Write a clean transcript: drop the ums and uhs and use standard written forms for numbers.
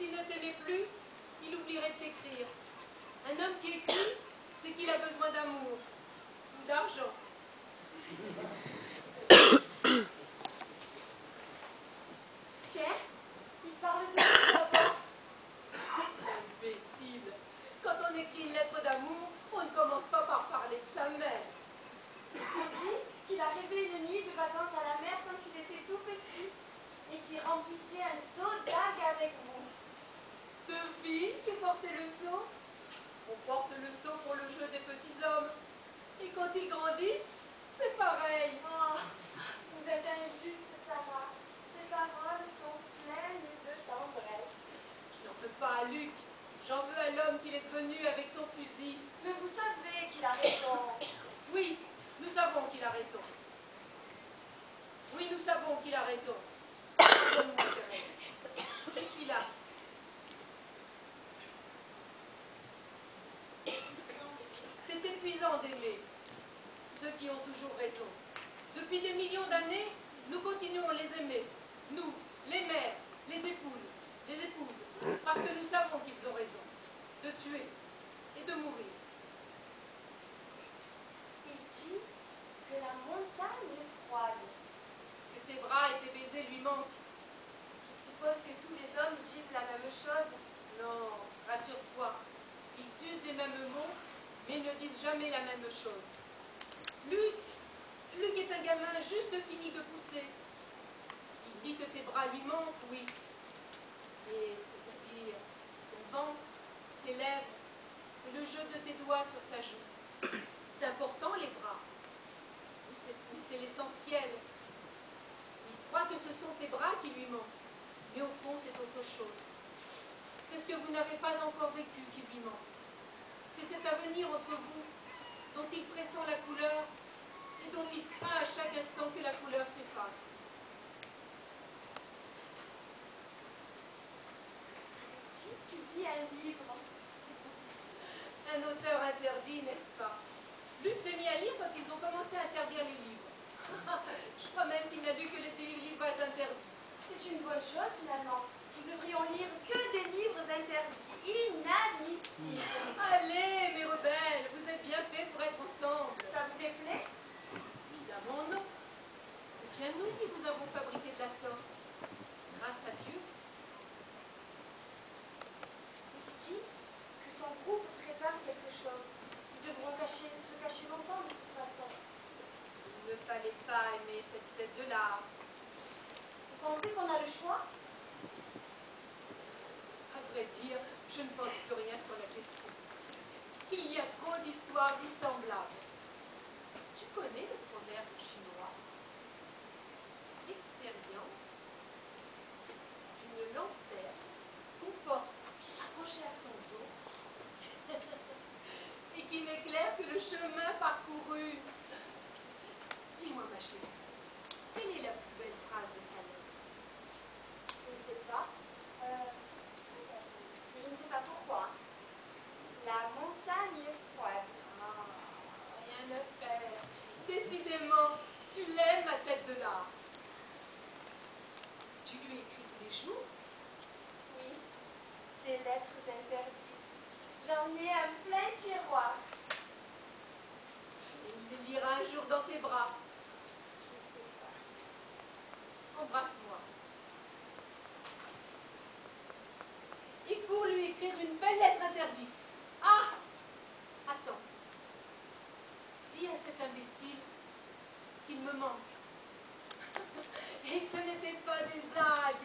S'il ne t'aimait plus, il oublierait de t'écrire. Un homme qui écrit, c'est qu'il a besoin d'amour ou d'argent. Tiens, il parle de nous d'abord. Imbécile. Quand on écrit une lettre d'amour, on ne commence pas par parler de sa mère. Il dit qu'il a rêvé une nuit de vacances à la mer quand il était tout petit et qu'il remplissait un seau d'algues avec vous. Deux filles qui portaient le seau. On porte le seau pour le jeu des petits hommes. Et quand ils grandissent, c'est pareil. Oh, vous êtes injuste, Sarah. Ces paroles sont pleines de tendresse. Je n'en veux pas à Luc. J'en veux à l'homme qu'il est devenu avec son fusil. Mais vous savez qu'il a raison. Oui, nous savons qu'il a raison. Oui, nous savons qu'il a raison. Donne-moi Thérèse. Je suis lasse. C'est épuisant d'aimer ceux qui ont toujours raison. Depuis des millions d'années, nous continuons à les aimer. Nous, les mères, les épouses, parce que nous savons qu'ils ont raison de tuer et de mourir. Il dit que la montagne est froide. Que tes bras et tes baisers lui manquent. Je suppose que tous les hommes disent la même chose. Non, rassure-toi. Ils usent des mêmes mots, mais ne disent jamais la même chose. Luc est un gamin juste fini de pousser. Il dit que tes bras lui manquent, oui. Et c'est-à-dire ton ventre, tes lèvres, et le jeu de tes doigts sur sa joue. C'est important, les bras. Oui, c'est l'essentiel. Il croit que ce sont tes bras qui lui manquent. Mais au fond, c'est autre chose. C'est ce que vous n'avez pas encore vécu qui lui manque. C'est cet avenir entre vous, dont il pressent la couleur et dont il craint à chaque instant que la couleur s'efface. Qui lit un livre. Un auteur interdit, n'est-ce pas? Luc s'est mis à lire quand ils ont commencé à interdire les livres. Je crois même qu'il n'a lu que les livres interdits. C'est une bonne chose, finalement. Nous devrions lire que des livres interdits, inadmissibles. Allez, mes rebelles, vous êtes bien faits pour être ensemble. Ça vous déplaît? Évidemment non. C'est bien nous qui vous avons fabriqué de la sorte. Grâce à Dieu. Il dit que son groupe prépare quelque chose. Nous devrons se cacher longtemps de toute façon. Il ne fallait pas aimer cette tête de lard. Vous pensez qu'on a le choix? À vrai dire, je ne pense plus rien sur la question. Il y a trop d'histoires dissemblables. Tu connais le proverbe chinois? L'expérience d'une lanterne qu'on porte accrochée à son dos et qui n'éclaire que le chemin parcouru. Dis-moi, ma chérie, quelle est la plus belle phrase de sa lettre? Je ne sais pas. Je ne sais pas pourquoi. La montagne est froide. Ah, rien à faire. Décidément, tu l'aimes, ma tête de lard. Tu lui écris tous les jours? Oui, des lettres interdites. J'en ai un plein tiroir. Et il les lira un jour dans tes bras. Je ne sais pas. Embrasse-moi. Et cours lui écrire une belle lettre interdite. Ah! Attends. Dis à cet imbécile qu'il me manque. Et que ce n'était pas des algues